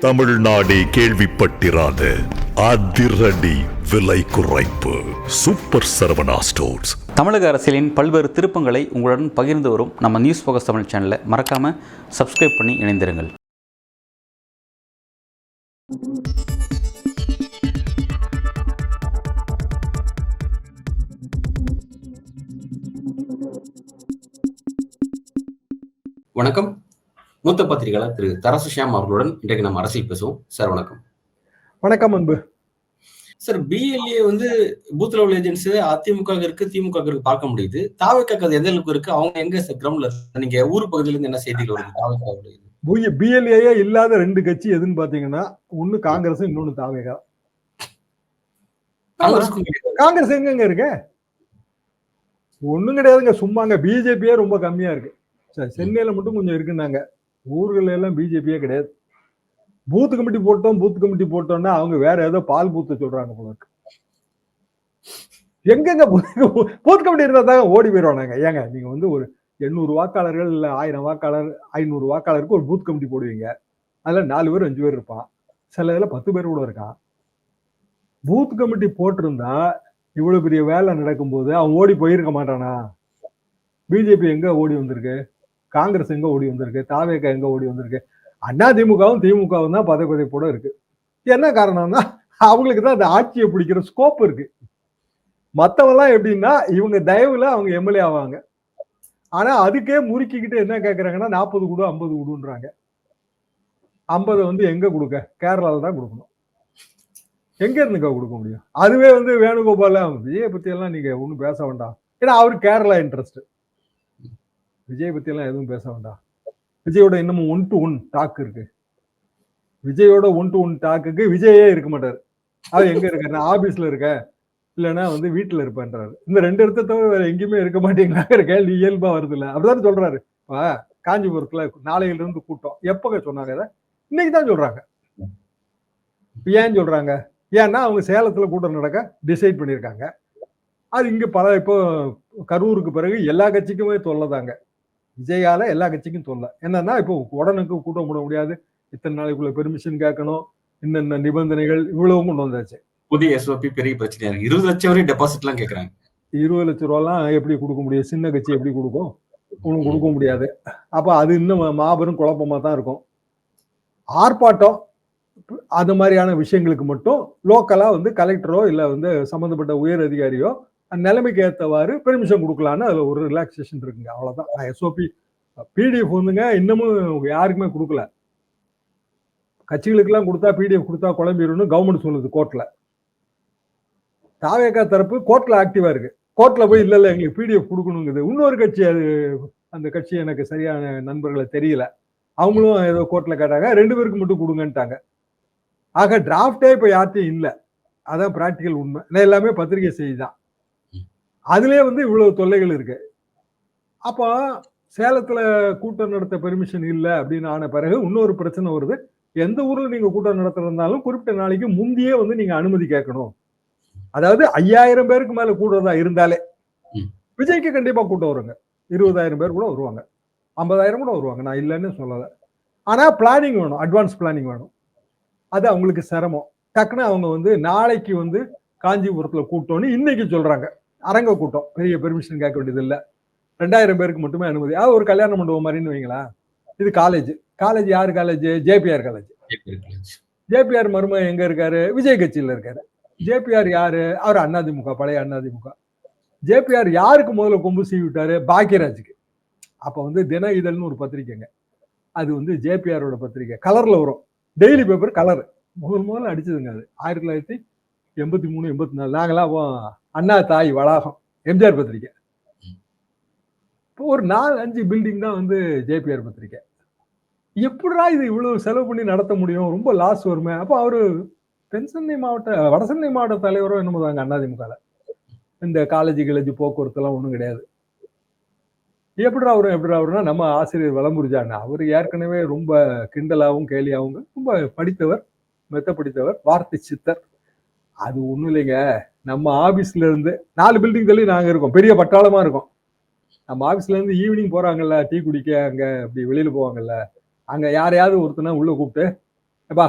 தமிழ்நாடே கேள்விப்பட்டிராத அதிரடி விலை குறைப்பு சூப்பர் சரவணா ஸ்டோர்ஸ். தமிழக அரசியலின் பல்வேறு திருப்பங்களை உங்களுடன் பகிர்ந்து வரும் நம்ம நியூஸ் ஃபோக்கஸ் தமிழ் சேனலை மறக்காம சப்ஸ்கிரைப் பண்ணி இணைந்திருங்கள். வணக்கம். மூத்த பத்திரிகையாளர் திரு தரசு ஷியாம் அவர்களுடன் இன்றைக்கு நம்ம அரசியல் பேசுவோம். சார் வணக்கம். வணக்கம் அன்பு sir, BLA booth level agents AIADMK இருக்கு, திமுக இருக்கு பார்க்க முடியுது. தாவேக்காக்கு அது எந்த அளவுக்கு இருக்கு? அவங்க எங்க கிரவுண்ட்ல இருக்கு? நீங்க ஊர் பகுதியில இருந்து என்ன செய்திகள் வருது? தாவேக்காவுடைய பிஎல்ஏ இல்லாத ரெண்டு கட்சி எதுன்னு பாத்தீங்கன்னா, ஒண்ணு காங்கிரஸ், இன்னொன்னு தாவேகா. காங்கிரஸ் எங்க இருக்கு? ஒண்ணும் கிடையாதுங்க, சும்மாங்க. பிஜேபியே ரொம்ப கம்மியா இருக்கு. சென்னையில மட்டும் கொஞ்சம் இருக்குன்னாங்க. ஊர்கள் எல்லாம் பிஜேபியே கிடையாது. பூத் கமிட்டி போட்டோம்னா அவங்க வேற ஏதோ பால் பூத்து சொல்றாங்க போல இருக்கு. எங்கெங்க பூத் கமிட்டி இருந்தா தாங்க ஓடி போயிடுவாங்க. ஏங்க நீங்க ஒரு 800 வாக்காளர்கள் இல்ல 1000 வாக்காளர் 500 வாக்காளருக்கு ஒரு பூத் கமிட்டி போடுவீங்க. அதுல 4 பேர் 5 பேர் இருப்பான். சில இதுல 10 பேர் கூட இருக்கான். பூத் கமிட்டி போட்டிருந்தா இவ்வளவு பெரிய வேலை நடக்கும்போது அவன் ஓடி போயிருக்க மாட்டானா? பிஜேபி எங்க ஓடி வந்திருக்கு? காங்கிரஸ் எங்க ஓடி வந்திருக்கு? தாவேகா எங்க ஓடி வந்திருக்கு? அதிமுகவும் திமுகவும் தான் பதைப்பதைப்போட இருக்கு. என்ன காரணம்னா, அவங்களுக்கு தான் அந்த ஆட்சியை பிடிக்கிற ஸ்கோப் இருக்கு. மத்தவெல்லாம் எப்படின்னா, இவங்க தயவுல அவங்க எம்எல்ஏ ஆவாங்க. ஆனா அதுக்கே முறுக்கிக்கிட்டு என்ன கேட்கறாங்கன்னா 40 கொடு 50 கொடுன்றாங்க. 50 எங்க கொடுக்க? கேரளால தான் கொடுக்கணும். எங்க இருந்துக்கா கொடுக்க முடியும்? அதுவே வேணுகோபால விஜயை பத்தி எல்லாம் நீங்க ஒண்ணும் பேச வேண்டாம். ஏன்னா அவரு கேரளா இன்ட்ரெஸ்ட். விஜய் பத்தி எல்லாம் எதுவும் பேச வேண்டாம். விஜயோட இன்னமும் 1 to 1 டாக் இருக்கு. விஜயோட 1 to 1 டாக்குக்கு விஜயே இருக்க மாட்டாரு. அவர் எங்க இருக்காரு? ஆபீஸ்ல இருக்க, இல்லைன்னா வீட்டுல இருப்பேன்றாரு. இந்த 2 இடத்த தவிர வேற எங்கேயுமே இருக்க மாட்டேங்கிறாங்க. கேள்வி இயல்பா வருது இல்ல? அப்படிதான் சொல்றாரு. காஞ்சிபுரத்துல நாளையில இருந்து கூட்டம். எப்பங்க சொன்னாங்க? இன்னைக்குதான் சொல்றாங்க. ஏன் சொல்றாங்க? ஏன்னா அவங்க சேலத்துல கூட்டம் நடக்க டிசைட் பண்ணிருக்காங்க. அது இங்க இப்போ கரூருக்கு பிறகு எல்லா கட்சிக்குமே தொல்லதாங்க. விஜயால எல்லா கட்சிக்கும் தொல்லை. என்னன்னா, இப்போ உடனுக்கு கூட்டம் போட முடியாது. இத்தனை நாளைக்குள்ள பெர்மிஷன் கேட்கணும். இன்னென்ன நிபந்தனைகள் இவ்வளவும் கொண்டு வந்தாச்சு. புதிய எஸ்ஓபி பெரிய பிரச்சனையா இருக்கு. 20 லட்சம் வரை டெபாசிட் எல்லாம் கேட்கறாங்க. 20 லட்சம் ரூபாய்லாம் எப்படி கொடுக்க முடியும்? சின்ன கட்சி எப்படி கொடுக்கும்? ஒன்றும் கொடுக்க முடியாது. அப்ப அது இன்னும் மாபெரும் குழப்பமா தான் இருக்கும். ஆர்ப்பாட்டம் அது மாதிரியான விஷயங்களுக்கு மட்டும் லோக்கலா கலெக்டரோ இல்ல சம்பந்தப்பட்ட உயர் அதிகாரியோ நிலைமைக்கு ஏற்றவாறு பெர்மிஷன் கொடுக்கலான்னு அதுல ஒரு ரிலாக்ஸேஷன் இருக்குங்க. அவ்வளவுதான். எஸ்ஓபி பிடிஎஃப் இன்னமும் யாருக்குமே கொடுக்கல. கட்சிகளுக்கு எல்லாம் கொடுத்தா பிடிஎஃப் கொடுத்தா குழம்பிடணும் கவர்மெண்ட் சொல்லுது கோர்ட்ல. தாவேகா தரப்பு கோர்ட்ல ஆக்டிவா இருக்கு. கோர்ட்ல போய் இல்ல எங்களுக்கு பிடிஎஃப் கொடுக்கணுங்குது. இன்னொரு கட்சி அந்த கட்சி எனக்கு சரியான நண்பர்களை தெரியல. அவங்களும் ஏதோ கோர்ட்ல கேட்டாங்க. 2 பேருக்கு மட்டும் கொடுங்கன்ட்டாங்க. ஆக டிராப்டே இப்ப யார்ட்டையும் இல்லை. அதான் பிராக்டிக்கல் உண்மை. எல்லாமே பத்திரிகை செய்தி தான். அதுலயே இவ்வளவு தொல்லைகள் இருக்கு. அப்ப சேலத்துல கூட்டம் நடத்த பெர்மிஷன் இல்லை அப்படின்னு ஆன பிறகு இன்னொரு பிரச்சனை வருது. எந்த ஊர்ல நீங்க கூட்டம் நடத்துறதுனாலும் குறிப்பிட்ட நாளைக்கு முந்தையே நீங்க அனுமதி கேட்கணும். அதாவது 5000 பேருக்கு மேல கூடுறதா இருந்தாலே விஜய்க்கு கண்டிப்பா கூட்டம் வருங்க. 20,000 பேர் கூட வருவாங்க, 50,000 கூட வருவாங்க. நான் இல்லைன்னு சொல்லல. ஆனா பிளானிங் வேணும், அட்வான்ஸ் பிளானிங் வேணும். அது அவங்களுக்கு சிரமம். டக்குன்னு அவங்க நாளைக்கு காஞ்சிபுரத்துல கூட்டம்னு இன்னைக்கு சொல்றாங்க. அரங்க கூட்டம், பெரிய பெர்மிஷன் கேட்க வேண்டியது இல்லை. 2000 பேருக்கு மட்டுமே அனுமதி. ஒரு கல்யாண மண்டபம் மாதிரின்னு வைங்களா. இது காலேஜ் யாரு காலேஜ்? JPR college. ஜேபிஆர் மரும எங்க இருக்காரு? விஜய் கட்சியில இருக்காரு. ஜேபிஆர் யாரு? அவர் அதிமுக, பழைய அதிமுக. ஜேபிஆர் யாருக்கு முதல்ல கொம்பு சீவி விட்டாரு? பாக்கியராஜுக்கு. அப்ப தின இதழ்னு ஒரு பத்திரிக்கைங்க. அது ஜேபிஆரோட பத்திரிக்கை. கலர்ல வரும், டெய்லி பேப்பர் கலர். முதல்ல அடிச்சதுங்க அது 1983 84. நாங்களாம் அண்ணா தாய் வளாகம், எம்ஜிஆர் பத்திரிக்கை. இப்போ ஒரு 4-5 பில்டிங் தான் ஜேபிஆர் பத்திரிக்கை. எப்படிடா இது இவ்வளவு செலவு பண்ணி நடத்த முடியும்? ரொம்ப லாஸ் வருமே. அப்போ அவரு வடசென்னை மாவட்ட தலைவரோ என்னமோ தாங்க அதிமுக. இந்த காலேஜ் போக்குவரத்து எல்லாம் ஒண்ணும் கிடையாது. எப்படிடா அவருன்னா நம்ம ஆசிரியர் வலம்புரிஜாண்ணா. அவர் ஏற்கனவே ரொம்ப கிண்டலாவும் கேலியாவும் ரொம்ப படித்தவர், மெத்த படித்தவர், வார்த்தை சித்தர். அது ஒண்ணும் இல்லைங்க. நம்ம ஆபீஸ்ல இருந்து 4 பில்டிங் தள்ளி நாங்க இருக்கோம். பெரிய பட்டாளமா இருக்கும். நம்ம ஆபீஸ்ல இருந்து ஈவினிங் போறாங்கல்ல, டீ குடிக்க அங்க அப்படி வெளியில போவாங்கல்ல, அங்க யாரையாவது ஒருத்தனை உள்ள கூப்பிட்டு எப்பா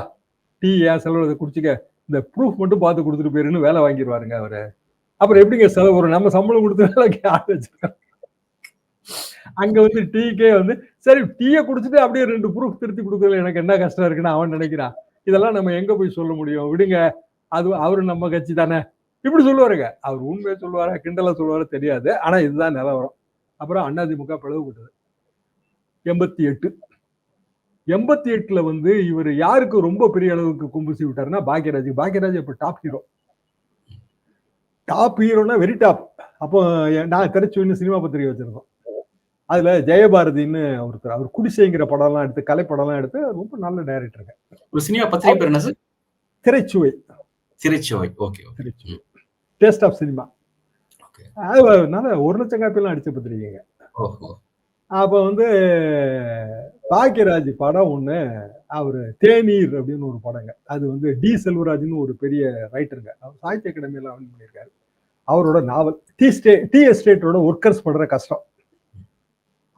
டீ ஏன் செலவு குடிச்சுக்க, இந்த ப்ரூஃப் மட்டும் பார்த்து கொடுத்துட்டு போயிருன்னு வேலை வாங்கிடுவாருங்க அவரு. அப்புறம் எப்படிங்க செலவு வரும்? நம்ம சம்பளம் கொடுத்து வேலைக்கு ஆள் வச்சிருக்கோம். அங்க வந்து டீக்கே வந்து சரி டீயை குடிச்சிட்டு அப்படியே 2 ப்ரூஃப் திருத்தி கொடுக்கறதுல எனக்கு என்ன கஷ்டம் இருக்குன்னு அவன் நினைக்கிறான். இதெல்லாம் நம்ம எங்க போய் சொல்ல முடியும்? விடுங்க, அது அவரு நம்ம கட்சி தானே, இப்படி சொல்லுவாருங்க. அவர் உண்மையை சொல்லுவாரா கிண்டலா சொல்லுவாரா தெரியாது. ஆனா இதுதான் நிலவரம். அப்புறம் அதிமுக பிளவுபட்டது 88. 88ல வந்து இவர் யாருக்கு ரொம்ப பெரிய அளவுக்கு கும்பிசி விட்டாருன்னா பாக்யராஜ். பாக்யராஜ் இப்ப டாப் ஹீரோ. டாப் ஹீரோனா வெரி டாப். அப்போ நான் திரைச்சுவைன்னு சினிமா பத்திரிகை வச்சிருந்தோம். அதுல ஜெயபாரதின்னு ஒருத்தர், அவர் குடிசைங்கிற படம்லாம் எடுத்து கலைப்படம்லாம் எடுத்து ரொம்ப நல்ல டைரக்டருங்க. ஒரு சினிமா பத்திரிகை பேர் என்ன sir? Thiraichuvai. Thiraichuvai. Okay. Thiraichuvai. Taste of cinema. நல்ல 1 லட்சம் காப்பிலாம் அடிச்ச பத்திரிகைங்க. அப்ப வந்து பாக்யராஜ் படம் ஒண்ணு, அவரு தேநீர் அப்படின்னு ஒரு படங்க. அது வந்து டி செல்வராஜ்னு ஒரு பெரிய ரைட்டருங்க. அவர் சாகித்ய அகாடமியில வின் பண்ணியிருக்காரு. அவரோட நாவல் டி எஸ்டேட்டோட ஒர்க்கர்ஸ் படுற கஷ்டம்,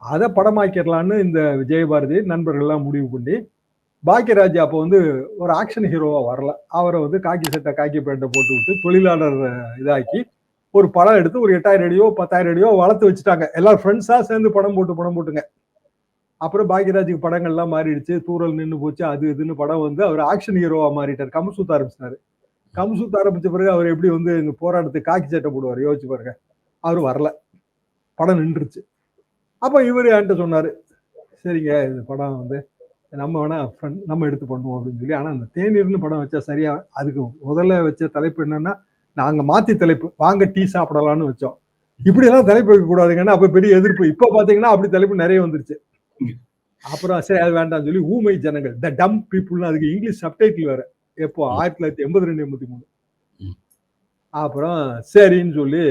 அதை படமாக்கிடலான்னு இந்த விஜயபாரதி நண்பர்கள்லாம் முடிவு பண்ணி, பாக்யராஜ் அப்போ வந்து ஒரு ஆக்ஷன் ஹீரோவா வரல, அவரை வந்து காக்கி சட்டை காக்கி பேண்டை போட்டு விட்டு தொழிலாளர் இதாக்கி ஒரு படம் எடுத்து ஒரு 8000 அடியோ 10,000 அடியோ வளர்த்து வச்சுட்டாங்க. எல்லாரும் ஃப்ரெண்ட்ஸா சேர்ந்து படம் போட்டுங்க. அப்புறம் பாக்யராஜுக்கு படங்கள்லாம் மாறிடுச்சு, தூரல் நின்று போச்சு, அது இதுன்னு படம் வந்து அவர் ஆக்ஷன் ஹீரோவா மாறிட்டார். கம்சூத்த ஆரம்பிச்சிட்டாரு. கம்சூத்த ஆரம்பிச்ச பிறகு அவர் எப்படி வந்து இந்த போராட்டத்துக்கு காக்கி சட்டை போடுவார் யோசிச்சு பாருங்க. அவர் வரல, படம் நின்றுச்சு. அப்ப இவர் என்கிட்ட சொன்னாரு, சரிங்க இந்த படம் வந்து நம்ம வேணா நம்ம எடுத்து பண்ணுவோம் அப்படின்னு சொல்லி. ஆனா அந்த தேநீர்னு படம் வச்சா சரியா, அதுக்கு முதல்ல வச்ச தலைப்பு என்னன்னா, நாங்க மாத்தி தலைப்பு வாங்க டீ சாப்பிடலாம்னு வச்சோம். இப்படி எல்லாம் தலைப்பு வைக்க கூடாதுங்கன்னா அப்ப பெரிய எதிர்ப்பு. இப்ப பாத்தீங்கன்னா அப்படி தலைப்பு நிறைய வந்துருச்சு. அப்புறம் சரி அது வேண்டாம்னு சொல்லி ஊமை ஜனங்கள், த டம் பீப்புள்னு அதுக்கு இங்கிலீஷ் சப்டைட்டில் வேற. எப்போ 1982-83. அப்புறம் சரின்னு சொல்லி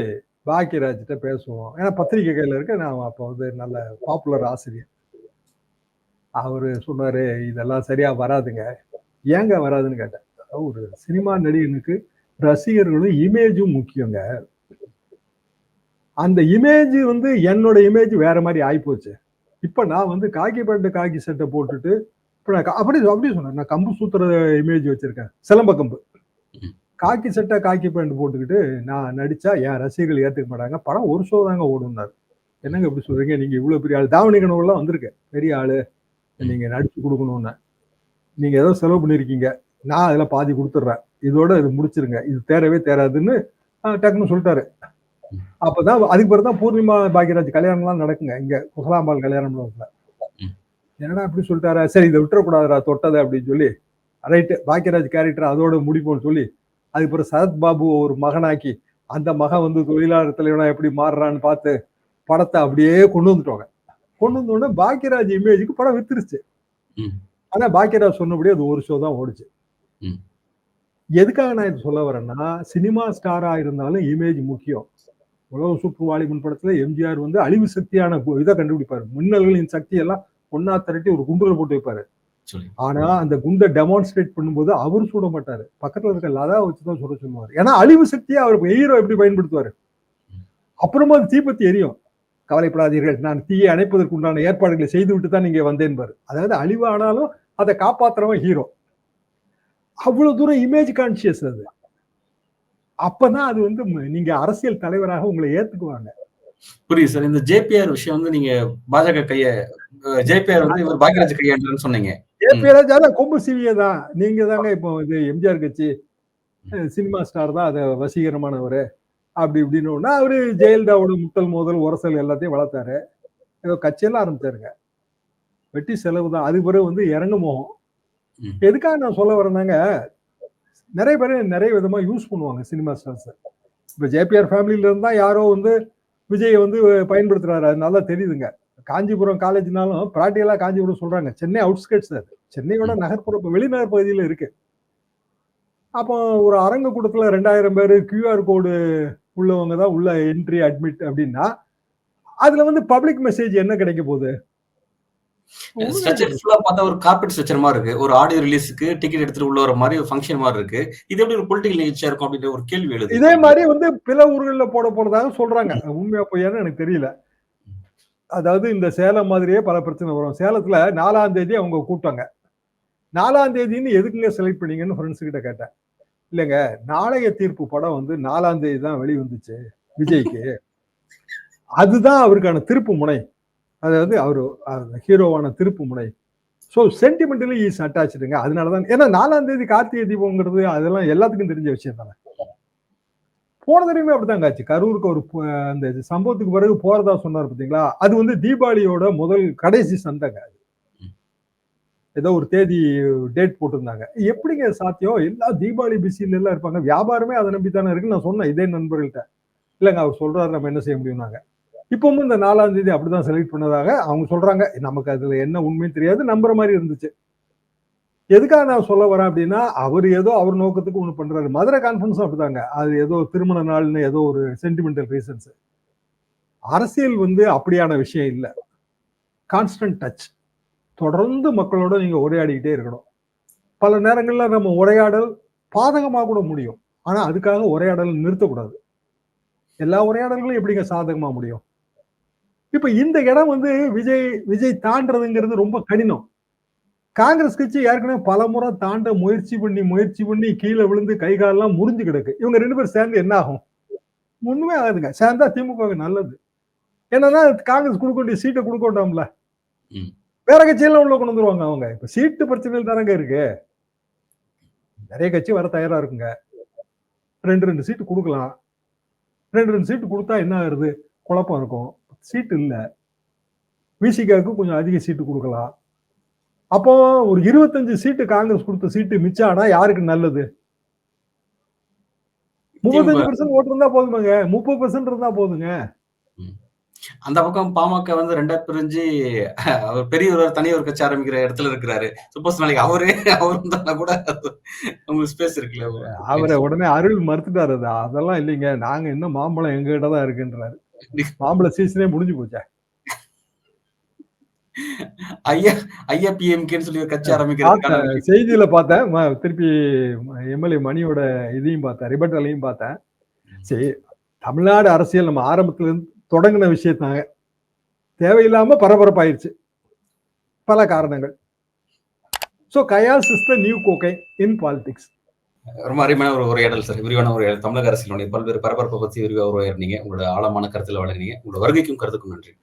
பாக்யராஜ்கிட்ட பேசுவோம். ஏன்னா பத்திரிகை கையில இருக்க, நான் அப்போ வந்து நல்ல பாப்புலர் ஆசிரியர். அவரு சொன்னாரு, இதெல்லாம் சரியா வராதுங்க. ஏங்க வராதுன்னு கேட்டேன். ஒரு சினிமா நடிகனுக்கு ரசிகர்களும் இமேஜும் முக்கியங்க. அந்த இமேஜ் வந்து என்னோட இமேஜ் வேற மாதிரி ஆயிப்போச்சு. இப்ப நான் வந்து காக்கி பேண்ட் காக்கி சட்டை போட்டுட்டு இப்ப நான் அப்படி சொன்னேன், நான் கம்பு சூத்திர இமேஜ் வச்சிருக்கேன், சிலம்ப கம்பு. காக்கி சட்டை காக்கி பேண்ட் போட்டுக்கிட்டு நான் நடிச்சா என் ரசிகர்கள் ஏத்துக்க மாட்டாங்க, படம் ஒரு ஷோ தாங்க ஓடுனாரு. என்னங்க இப்படி சொல்றீங்க, நீங்க இவ்வளவு பெரிய ஆளு, தாவணி கனவுலாம் வந்திருக்கு, பெரிய ஆளு, நீங்க நடிச்சு கொடுக்கணும்னு. நீங்க ஏதோ செலவு பண்ணிருக்கீங்க, நான் அதுல பாதி கொடுத்துட்றேன், இதோட இது முடிச்சிருங்க, இது தேரவே தேராதுன்னு டக்குன்னு சொல்லிட்டாரு. அப்பதான் அதுக்கு பிறகுதான் பூர்ணிமா பாக்யராஜ் கல்யாணம்லாம் நடக்குங்க இங்க குசலாம்பாள் கல்யாணம்ல. என்னடா அப்படி சொல்லிட்டாரா, சரி இதை விட்டுறக்கூடாதுரா தொட்டதை அப்படின்னு சொல்லி, ரைட்டு பாக்யராஜ் கேரக்டர் அதோட முடிப்போம்னு சொல்லி, அதுக்கு பிறகு சரத் பாபு ஒரு மகனாக்கி, அந்த மகன் வந்து தொழிலாளர் தலைவனா எப்படி மாறுறான்னு பார்த்து படத்தை அப்படியே கொண்டு வந்துட்டோங்க. கொண்டு வந்தோடனே பாக்யராஜ் இமேஜுக்கு படம் வித்துருச்சு. ஆனா பாக்யராஜ் சொன்னபடியே அது ஒரு ஷோ தான் ஓடிச்சு. எதுக்காக நான் இது சொல்ல வரேன்னா, சினிமா ஸ்டாரா இருந்தாலும் இமேஜ் முக்கியம். உலக சுற்றுவாளிமன் படத்துல எம்ஜிஆர் வந்து அழிவு சக்தியான இதை கண்டுபிடிப்பாரு, மின்னல்களின் சக்தி எல்லாம் ஒன்னா திரட்டி ஒரு குண்டுல போட்டு வைப்பாரு. ஆனா அந்த குண்டை டெமான்ஸ்ட்ரேட் பண்ணும்போது அவரு சுட மாட்டாரு, பக்கத்துல இருக்க லதா வச்சுதான் சுட சொல்லுவாரு. ஏன்னா அழிவு சக்தியை அவருக்கு ஹீரோ எப்படி பயன்படுத்துவாரு. அப்புறமா அது தீப்பத்தி எரியும், கவலைப்படாதீர்கள் நான் தீயை அணைப்பதற்கு உண்டான ஏற்பாடுகளை செய்து விட்டு தான் நீங்க வந்தேன்பாரு. அதாவது அழிவு ஆனாலும் அதை காப்பாத்துறவன் ஹீரோ. அவ்வளவு தூரம் இமேஜ் கான்சியஸ் அது. அப்பதான் அது வந்து நீங்க அரசியல் தலைவராக உங்களை ஏத்துக்குவாங்க. புரியுது சார். இந்த ஜேபிஆர் விஷயம் வந்து நீங்க பாஜக ஜேபிஆர் வந்து இவர் பாக்யராஜ் கையாண்டுன்னு சொன்னீங்க. ஜேபிஆர் அதான் கொம்பு சிவியதான். நீங்க தாங்க இப்போ இது எம்ஜிஆர் கட்சி சினிமா ஸ்டார் தான் அதை வசீகரமானவர் அப்படி இப்படின்னு அவரு ஜெயலலிதாவோட முட்டல் மோதல் உரசல் எல்லாத்தையும் வளர்த்தாரு, ஏதோ கட்சியெல்லாம் ஆரம்பிச்சாருங்க. வெட்டி செலவு தான். அதுக்கு பிறகு வந்து இறங்க மோகம். எதுக்காக நான் சொல்ல வரேன்னாங்க, நிறைய பேர் நிறைய விதமா யூஸ் பண்ணுவாங்க சினிமா ஸ்டார்ஸ். இப்ப ஜேபிஆர் ஃபேமிலியில இருந்தா யாரோ வந்து விஜய் வந்து பயன்படுத்துறாரு, அது நல்லா தெரியுதுங்க. காஞ்சிபுரம் காலேஜ்னாலும் பிராக்டிகலா காஞ்சிபுரம் சொல்றாங்க, சென்னை அவுட்ஸ்கட்ஸ், அது சென்னையோட நகர்ப்புற வெளிநகர் பகுதியில இருக்கு. அப்போ ஒரு அரங்க கூட்டத்துல 2000 பேரு கியூஆர் கோடு உள்ளவங்க தான் உள்ள என்ட்ரி அட்மிட் அப்படின்னா, அதுல வந்து பப்ளிக் மெசேஜ் என்ன கிடைக்க போகுது? ஸ்ட்ரக்சர் ஃபுல்லா பார்த்தா ஒரு கார்பெட் ஸ்ட்ரக்சர் மாதிரி இருக்கு. ஒரு ஆடியோ ரிலீஸ்க்கு டிக்கெட் எடுத்துட்டு உள்ள வர மாதிரி ஒரு ஃபங்க்ஷன் மாதிரி இருக்கு. இது எப்படி ஒரு பொலிட்டிக்கல் நிகழ்ச்சியா இருக்கும் அப்படின்ற ஒரு கேள்வி எழுது. இதே மாதிரி வந்து பிற ஊர்கள்ல போறதாக சொல்றாங்க. உண்மையா பொய்யான்னு எனக்கு தெரியல. அதாவது இந்த சேலம் மாதிரியே பல பிரச்சனை வரும். சேலத்துல 4ஆம் தேதி அவங்க கூப்பிட்டாங்க. 4ஆம் தேதின்னு எதுக்குங்க செலக்ட் பண்ணீங்கன்னு ஃப்ரெண்ட்ஸ் கிட்ட கேட்டேன். இல்லைங்க, நாளைய தீர்ப்பு படம் வந்து 4ஆம் தேதி தான் வெளிவந்துச்சு விஜய்க்கு. அதுதான் அவருக்கான திருப்பு முனை. அதாவது அவரு ஹீரோவான திருப்பு முனை. ஸோ சென்டிமெண்டலி இஸ் அட்டாச்சுடுங்க. அதனாலதான், ஏன்னா 4ஆம் தேதி கார்த்திகை தீபம்ங்கிறது அதெல்லாம் எல்லாத்துக்கும் தெரிஞ்ச விஷயம் தானே. போன தடவையுமே அப்படித்தாங்க ஆச்சு. கரூருக்கு ஒரு அந்த சம்பவத்துக்கு பிறகு போறதா சொன்னார் பார்த்தீங்களா, அது வந்து தீபாவளியோட கடைசி சந்தைங்க. ஏதோ ஒரு தேதி டேட் போட்டிருந்தாங்க. எப்படிங்க சாத்தியம்? எல்லாம் தீபாவளி பிஸில எல்லாம் இருப்பாங்க. வியாபாரமே அதை நம்பி தானே இருக்குன்னு நான் சொன்னேன் இதே நண்பர்கள்ட்ட. இல்லைங்க, அவர் சொல்றாரு, நம்ம என்ன செய்ய முடியும்னாங்க. இப்பவும் இந்த 4ஆம் தேதி அப்படிதான் செலக்ட் பண்ணதாக அவங்க சொல்றாங்க. நமக்கு அதுல என்ன உண்மையும் தெரியாது, நம்புற மாதிரி இருந்துச்சு. எதுக்காக நான் சொல்ல வரேன் அப்படின்னா, அவர் ஏதோ அவர் நோக்கத்துக்கு ஒண்ணு பண்றாரு. மதுரை கான்ஃபரன்ஸும் அப்படிதாங்க. அது ஏதோ திருமண நாள்னு ஏதோ ஒரு சென்டிமெண்டல் ரீசன்ஸ். அரசியல் வந்து அப்படியான விஷயம் இல்லை. Constant touch. தொடர்ந்து மக்களோட நீங்க உரையாடிக்கிட்டே இருக்கணும். பல நேரங்கள்ல நம்ம உரையாடல் பாதகமா கூட முடியும். ஆனா அதுக்காக உரையாடல் நிறுத்தக்கூடாது. எல்லா உரையாடல்களும் எப்படிங்க சாதகமா முடியும்? இப்ப இந்த இடம் வந்து விஜய் தாண்டதுங்கிறது ரொம்ப கடினம். காங்கிரஸ் கட்சி ஏற்கனவே பல முறை தாண்ட முயற்சி பண்ணி கீழே விழுந்து கை காலெல்லாம் முறிஞ்சு கிடக்கு. இவங்க 2 பேரும் சேர்ந்து என்ன ஆகும்? ஒண்ணுமே ஆகாதுங்க. சேர்ந்தா திமுக நல்லது. என்னன்னா காங்கிரஸ் கொடுக்க வேண்டிய சீட்டை கொடுக்க வேண்டாம்ல. வேற கட்சியெல்லாம் உள்ள கொண்டு வந்துருவாங்க அவங்க. இப்ப சீட்டு பிரச்சனையில் தானங்க இருக்கு. நிறைய கட்சி வர தயாரா இருக்குங்க. 2 சீட்டு கொடுக்கலாம். 2 சீட்டு கொடுத்தா என்ன ஆகுது? குழப்பம் இருக்கும். சீட்டு இல்ல. விசிகாவுக்கு கொஞ்சம் அதிக சீட்டு கொடுக்கலாம். அப்போ ஒரு 25 சீட்டு காங்கிரஸ் கொடுத்த சீட்டு மிச்சம் ஆனா யாருக்கு நல்லது? 35% ஓட்டு இருந்தா போதுமாங்க. 30% இருந்தா போதுங்க. அந்த பக்கம் பாமக வந்து 2 பிரிஞ்சு அவர் பெரிய ஒரு தனி ஒரு கட்சி ஆரம்பிக்கிற இடத்துல இருக்கிறாரு. சப்போஸ் நாளைக்கு அவரு இருந்தா கூட உங்களுக்கு ஸ்பேஸ் இருக்குல்ல. அவரை உடனே அருள் மறுத்துட்டாரு. அதெல்லாம் இல்லைங்க, நாங்க இன்னும் மாம்பழம் எங்க கிட்ட தான் இருக்குன்றாரு. மாம்பழ சீசனே முடிஞ்சு போச்சா? ஐயா பிஎம்கேன்னு சொல்லி ஒரு கட்சி ஆரம்பிக்கிறது செய்தியில பார்த்தேன். திருப்பி எம்எல்ஏ மணியோட இதையும் பார்த்தேன், ரிபட்டலையும் பார்த்தேன். சரி, தமிழ்நாடு அரசியல் நம்ம ஆரம்பத்துல இருந்து தொடங்கின விஷயத்தாங்க தேவையில்லாம பரபரப்பாயிருச்சு. பல காரணங்கள். So chaos is the new cocaine in politics. ரொம்ப அருமையான ஒரு உரையாடல் சார். விரிவான உரையாடல். தமிழக அரசியலுடைய பல்வேறு பரபரப்பை பற்றி விரிவாக உரையாடினீங்க. உங்களோட ஆழமான கருத்துல வளர்ந்தீங்க. உங்களோட வருகைக்கும் கருத்துக்கும் நன்றி.